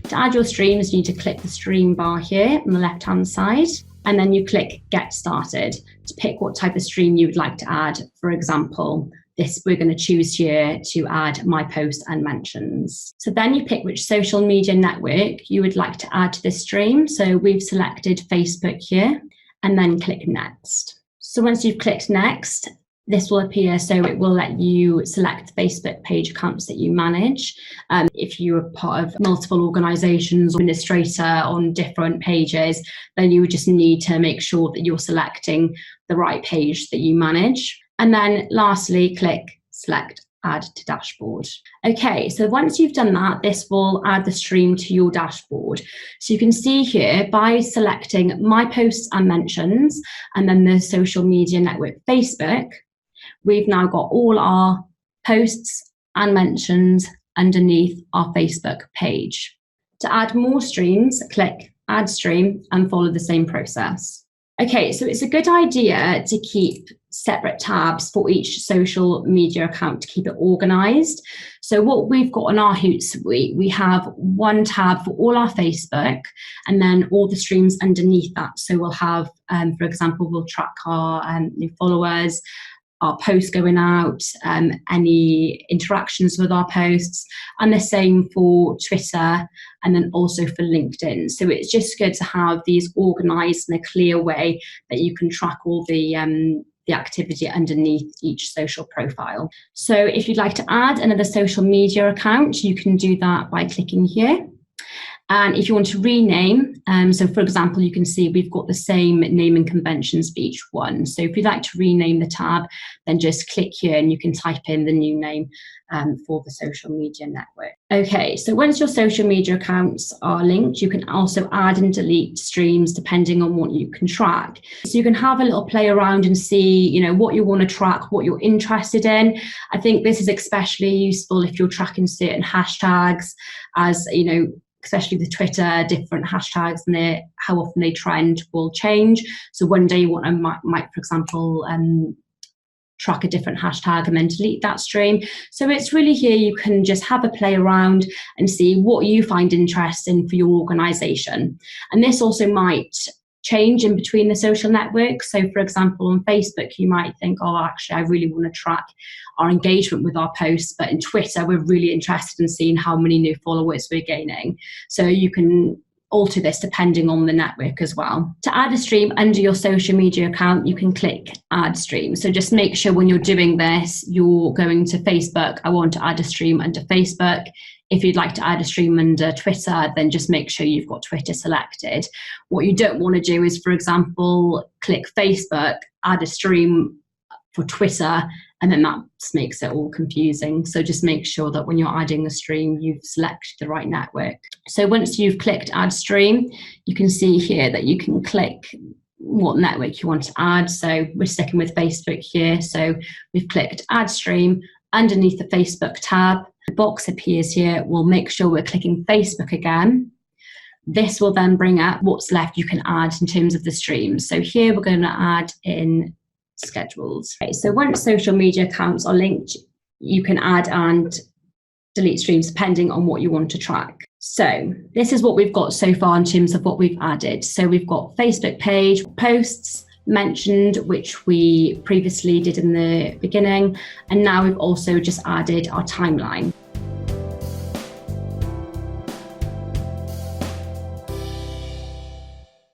To add your streams, you need to click the stream bar here on the left-hand side, and then you click Get Started to pick what type of stream you would like to add. For example, we're going to choose here to add my post and mentions. So then you pick which social media network you would like to add to this stream. So we've selected Facebook here, and then click Next. So once you've clicked Next, this will appear, so it will let you select Facebook page accounts that you manage. If you are part of multiple organisations or administrator on different pages, then you would just need to make sure that you're selecting the right page that you manage. And then lastly, click Select Add to Dashboard. Okay, so once you've done that, this will add the stream to your dashboard. So you can see here by selecting My Posts and Mentions, and then the social media network Facebook, we've now got all our posts and mentions underneath our Facebook page. To add more streams, click Add Stream and follow the same process. Okay, so it's a good idea to keep separate tabs for each social media account to keep it organized. So what we've got on our Hootsuite, we have one tab for all our Facebook and then all the streams underneath that. So we'll have, for example, we'll track our new followers, our posts going out, any interactions with our posts, and the same for Twitter, and then also for LinkedIn. So it's just good to have these organized in a clear way that you can track all the activity underneath each social profile. So if you'd like to add another social media account, you can do that by clicking here. And if you want to rename, so for example, you can see we've got the same naming conventions for each one. So if you'd like to rename the tab, then just click here and you can type in the new name for the social media network. Okay, so once your social media accounts are linked, you can also add and delete streams depending on what you can track. So you can have a little play around and see, what you want to track, what you're interested in. I think this is especially useful if you're tracking certain hashtags, as especially with Twitter, different hashtags and how often they trend will change. So one day you want to might for example, track a different hashtag and then delete that stream. So it's really here you can just have a play around and see what you find interesting for your organisation. And this also might change in between the social networks. So for example, on Facebook, you might think, oh, actually, I really want to track our engagement with our posts. But in Twitter, we're really interested in seeing how many new followers we're gaining. So you can alter this depending on the network as well. To add a stream under your social media account, you can click Add Stream. So just make sure when you're doing this, you're going to Facebook. I want to add a stream under Facebook. If you'd like to add a stream under Twitter, then just make sure you've got Twitter selected. What you don't want to do is, for example, click Facebook, add a stream for Twitter, and then that just makes it all confusing. So just make sure that when you're adding a stream, you've selected the right network. So once you've clicked Add Stream, you can see here that you can click what network you want to add. So we're sticking with Facebook here. So we've clicked Add Stream. Underneath the Facebook tab, the box appears here. We'll make sure we're clicking Facebook again. This will then bring up what's left you can add in terms of the streams. So here we're going to add in schedules. Okay, so once social media accounts are linked, you can add and delete streams depending on what you want to track. So this is what we've got so far in terms of what we've added. So we've got Facebook page, posts, mentioned, which we previously did in the beginning, and now we've also just added our timeline.